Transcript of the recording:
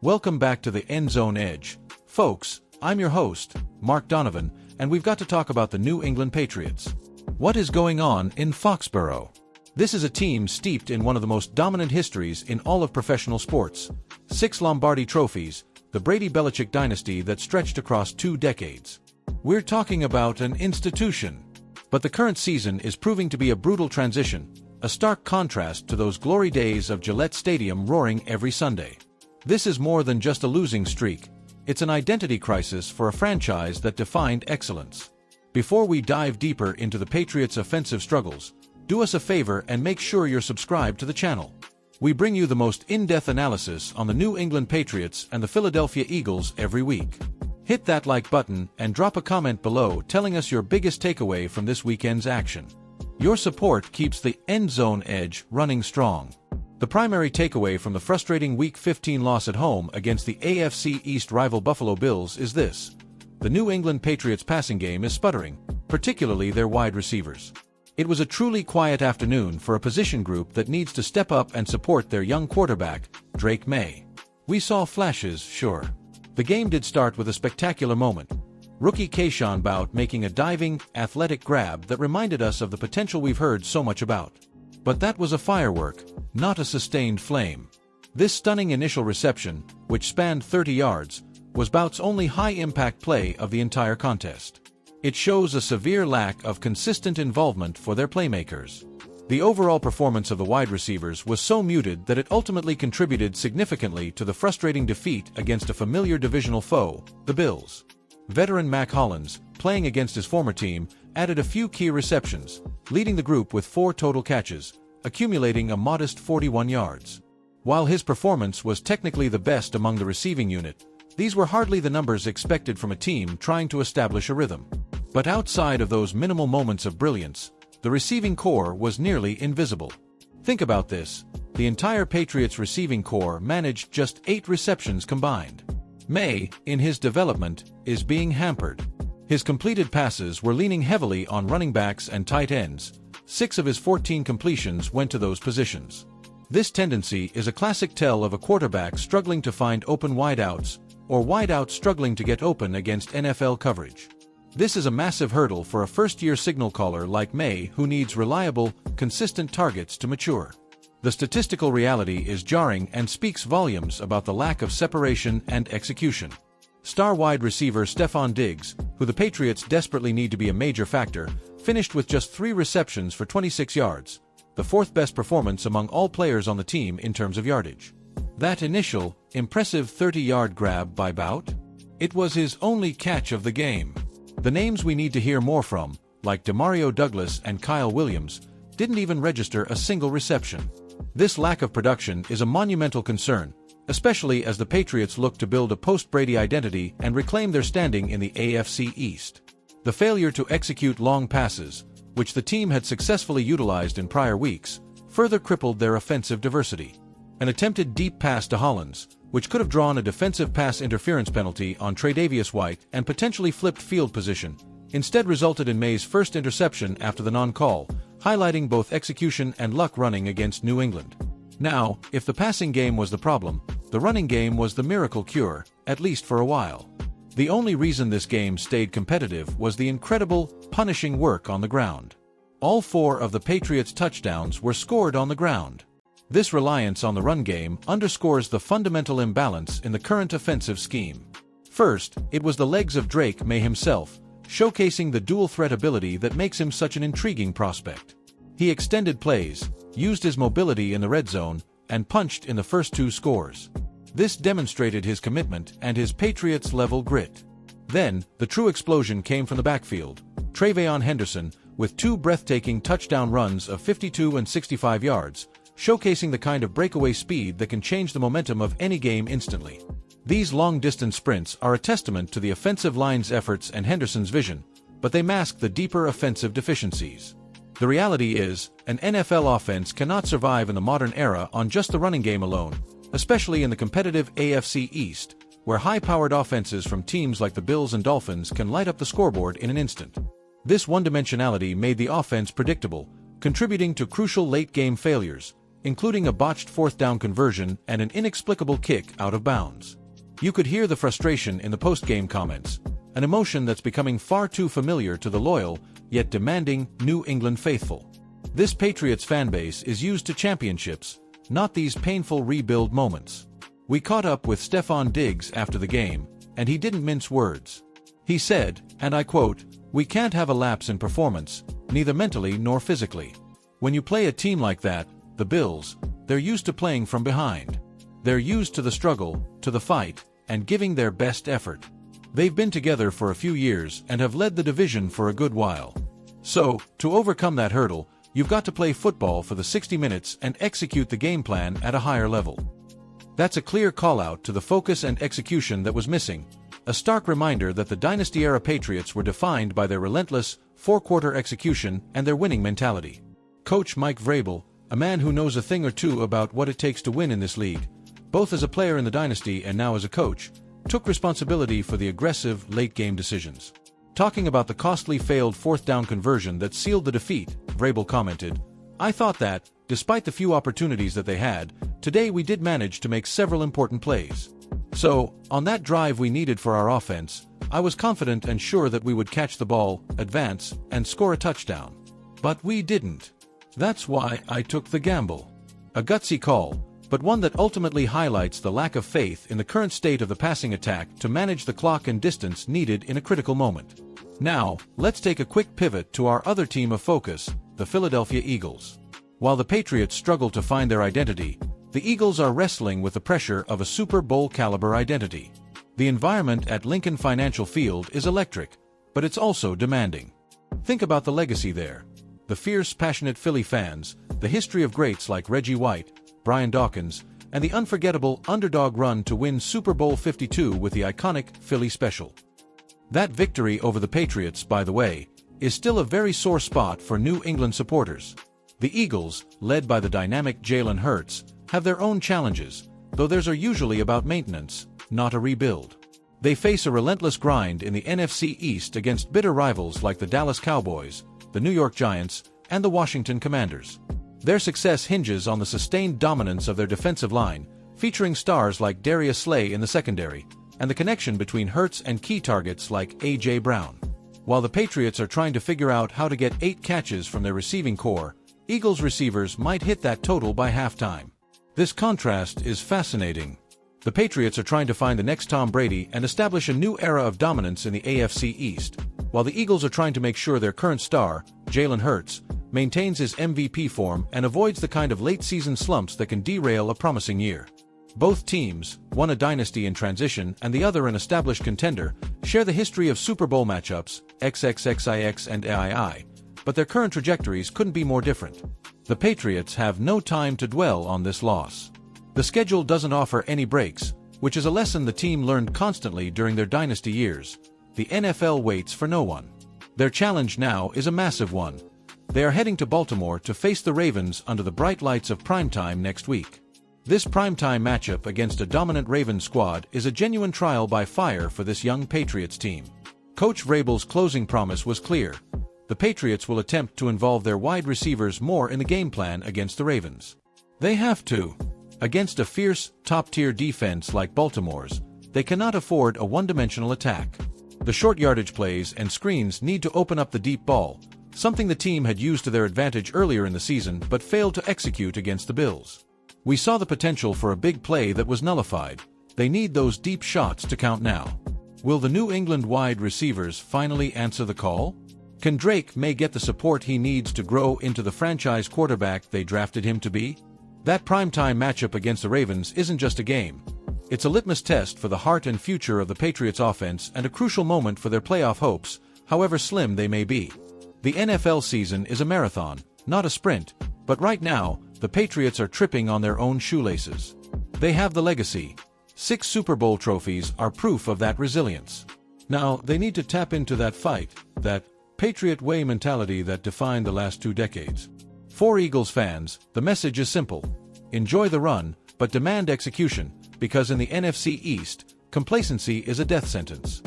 Welcome back to the End Zone Edge. Folks, I'm your host, Mark Donovan, and we've got to talk about the New England Patriots. What is going on in Foxborough? This is a team steeped in one of the most dominant histories in all of professional sports. 6 Lombardi trophies, the Brady-Belichick dynasty that stretched across 2 decades. We're talking about an institution. But the current season is proving to be a brutal transition, a stark contrast to those glory days of Gillette Stadium roaring every Sunday. This is more than just a losing streak. It's an identity crisis for a franchise that defined excellence. Before we dive deeper into the Patriots' offensive struggles, do us a favor and make sure you're subscribed to the channel. We bring you the most in-depth analysis on the New England Patriots and the Philadelphia Eagles every week. Hit that like button and drop a comment below telling us your biggest takeaway from this weekend's action. Your support keeps the End Zone Edge running strong. The primary takeaway from the frustrating Week 15 loss at home against the AFC East rival Buffalo Bills is this: the New England Patriots passing game is sputtering, particularly their wide receivers. It was a truly quiet afternoon for a position group that needs to step up and support their young quarterback, Maye. We saw flashes, sure. The game did start with a spectacular moment. Rookie Kayshon Boutte making a diving, athletic grab that reminded us of the potential we've heard so much about. But that was a firework, not a sustained flame. This stunning initial reception, which spanned 30 yards, was Boutte's only high-impact play of the entire contest. It shows a severe lack of consistent involvement for their playmakers. The overall performance of the wide receivers was so muted that it ultimately contributed significantly to the frustrating defeat against a familiar divisional foe, the Bills. Veteran Mac Hollins, playing against his former team, added a few key receptions, leading the group with 4 total catches, accumulating a modest 41 yards. While his performance was technically the best among the receiving unit, these were hardly the numbers expected from a team trying to establish a rhythm. But outside of those minimal moments of brilliance, the receiving core was nearly invisible. Think about this: the entire Patriots receiving core managed just 8 receptions combined. Maye, in his development, is being hampered. His completed passes were leaning heavily on running backs and tight ends. 6 of his 14 completions went to those positions. This tendency is a classic tell of a quarterback struggling to find open wideouts, or wideouts struggling to get open against NFL coverage. This is a massive hurdle for a first-year signal caller like Maye, who needs reliable, consistent targets to mature. The statistical reality is jarring and speaks volumes about the lack of separation and execution. Star wide receiver Stefon Diggs, who the Patriots desperately need to be a major factor, finished with just 3 receptions for 26 yards, the 4th best performance among all players on the team in terms of yardage. That initial, impressive 30-yard grab by Boutte? It was his only catch of the game. The names we need to hear more from, like Demario Douglas and Kyle Williams, didn't even register a single reception. This lack of production is a monumental concern, especially as the Patriots look to build a post-Brady identity and reclaim their standing in the AFC East. The failure to execute long passes, which the team had successfully utilized in prior weeks, further crippled their offensive diversity. An attempted deep pass to Hollins, which could have drawn a defensive pass interference penalty on Tre'Davious White and potentially flipped field position, instead resulted in Maye's first interception after the non-call, highlighting both execution and luck running against New England. Now, if the passing game was the problem, the running game was the miracle cure, at least for a while. The only reason this game stayed competitive was the incredible, punishing work on the ground. All 4 of the Patriots' touchdowns were scored on the ground. This reliance on the run game underscores the fundamental imbalance in the current offensive scheme. First, it was the legs of Maye himself, showcasing the dual-threat ability that makes him such an intriguing prospect. He extended plays, used his mobility in the red zone, and punched in the first 2 scores. This demonstrated his commitment and his Patriots-level grit. Then, the true explosion came from the backfield. Travion Henderson, with 2 breathtaking touchdown runs of 52 and 65 yards, showcasing the kind of breakaway speed that can change the momentum of any game instantly. These long-distance sprints are a testament to the offensive line's efforts and Henderson's vision, but they mask the deeper offensive deficiencies. The reality is, an NFL offense cannot survive in the modern era on just the running game alone, especially in the competitive AFC East, where high-powered offenses from teams like the Bills and Dolphins can light up the scoreboard in an instant. This one-dimensionality made the offense predictable, contributing to crucial late-game failures, including a botched fourth down conversion and an inexplicable kick out of bounds. You could hear the frustration in the post-game comments, an emotion that's becoming far too familiar to the loyal, yet demanding, New England faithful. This Patriots fanbase is used to championships, not these painful rebuild moments. We caught up with Stefon Diggs after the game, and he didn't mince words. He said, and I quote, "We can't have a lapse in performance, neither mentally nor physically. When you play a team like that, the Bills, they're used to playing from behind. They're used to the struggle, to the fight, and giving their best effort. They've been together for a few years and have led the division for a good while. So, to overcome that hurdle, you've got to play football for the 60 minutes and execute the game plan at a higher level." That's a clear call-out to the focus and execution that was missing, a stark reminder that the dynasty-era Patriots were defined by their relentless, four-quarter execution and their winning mentality. Coach Mike Vrabel, a man who knows a thing or two about what it takes to win in this league, both as a player in the dynasty and now as a coach, took responsibility for the aggressive, late-game decisions. Talking about the costly failed fourth-down conversion that sealed the defeat, Vrabel commented, "I thought that, despite the few opportunities that they had, today we did manage to make several important plays. So, on that drive we needed for our offense, I was confident and sure that we would catch the ball, advance, and score a touchdown. But we didn't. That's why I took the gamble." A gutsy call, but one that ultimately highlights the lack of faith in the current state of the passing attack to manage the clock and distance needed in a critical moment. Now, let's take a quick pivot to our other team of focus, the Philadelphia Eagles. While the Patriots struggle to find their identity, the Eagles are wrestling with the pressure of a Super Bowl-caliber identity. The environment at Lincoln Financial Field is electric, but it's also demanding. Think about the legacy there. The fierce, passionate Philly fans, the history of greats like Reggie White, Brian Dawkins, and the unforgettable underdog run to win Super Bowl 52 with the iconic Philly Special. That victory over the Patriots, by the way, is still a very sore spot for New England supporters. The Eagles, led by the dynamic Jalen Hurts, have their own challenges, though theirs are usually about maintenance, not a rebuild. They face a relentless grind in the NFC East against bitter rivals like the Dallas Cowboys, the New York Giants, and the Washington Commanders. Their success hinges on the sustained dominance of their defensive line, featuring stars like Darius Slay in the secondary, and the connection between Hurts and key targets like A.J. Brown. While the Patriots are trying to figure out how to get 8 catches from their receiving core, Eagles receivers might hit that total by halftime. This contrast is fascinating. The Patriots are trying to find the next Tom Brady and establish a new era of dominance in the AFC East, while the Eagles are trying to make sure their current star, Jalen Hurts, maintains his MVP form and avoids the kind of late-season slumps that can derail a promising year. Both teams, one a dynasty in transition and the other an established contender, share the history of Super Bowl matchups, XXXIX and AII, but their current trajectories couldn't be more different. The Patriots have no time to dwell on this loss. The schedule doesn't offer any breaks, which is a lesson the team learned constantly during their dynasty years. The NFL waits for no one. Their challenge now is a massive one. They are heading to Baltimore to face the Ravens under the bright lights of primetime next week. This primetime matchup against a dominant Ravens squad is a genuine trial by fire for this young Patriots team. Coach Vrabel's closing promise was clear. The Patriots will attempt to involve their wide receivers more in the game plan against the Ravens. They have to. Against a fierce, top-tier defense like Baltimore's, they cannot afford a one-dimensional attack. The short yardage plays and screens need to open up the deep ball, something the team had used to their advantage earlier in the season but failed to execute against the Bills. We saw the potential for a big play that was nullified. They need those deep shots to count now. Will the New England wide receivers finally answer the call? Can Maye get the support he needs to grow into the franchise quarterback they drafted him to be? That primetime matchup against the Ravens isn't just a game. It's a litmus test for the heart and future of the Patriots offense and a crucial moment for their playoff hopes, however slim they may be. The NFL season is a marathon, not a sprint, but right now, the Patriots are tripping on their own shoelaces. They have the legacy. 6 Super Bowl trophies are proof of that resilience. Now, they need to tap into that fight, that Patriot way mentality that defined the last 2 decades. For Eagles fans, the message is simple. Enjoy the run, but demand execution, because in the NFC East, complacency is a death sentence.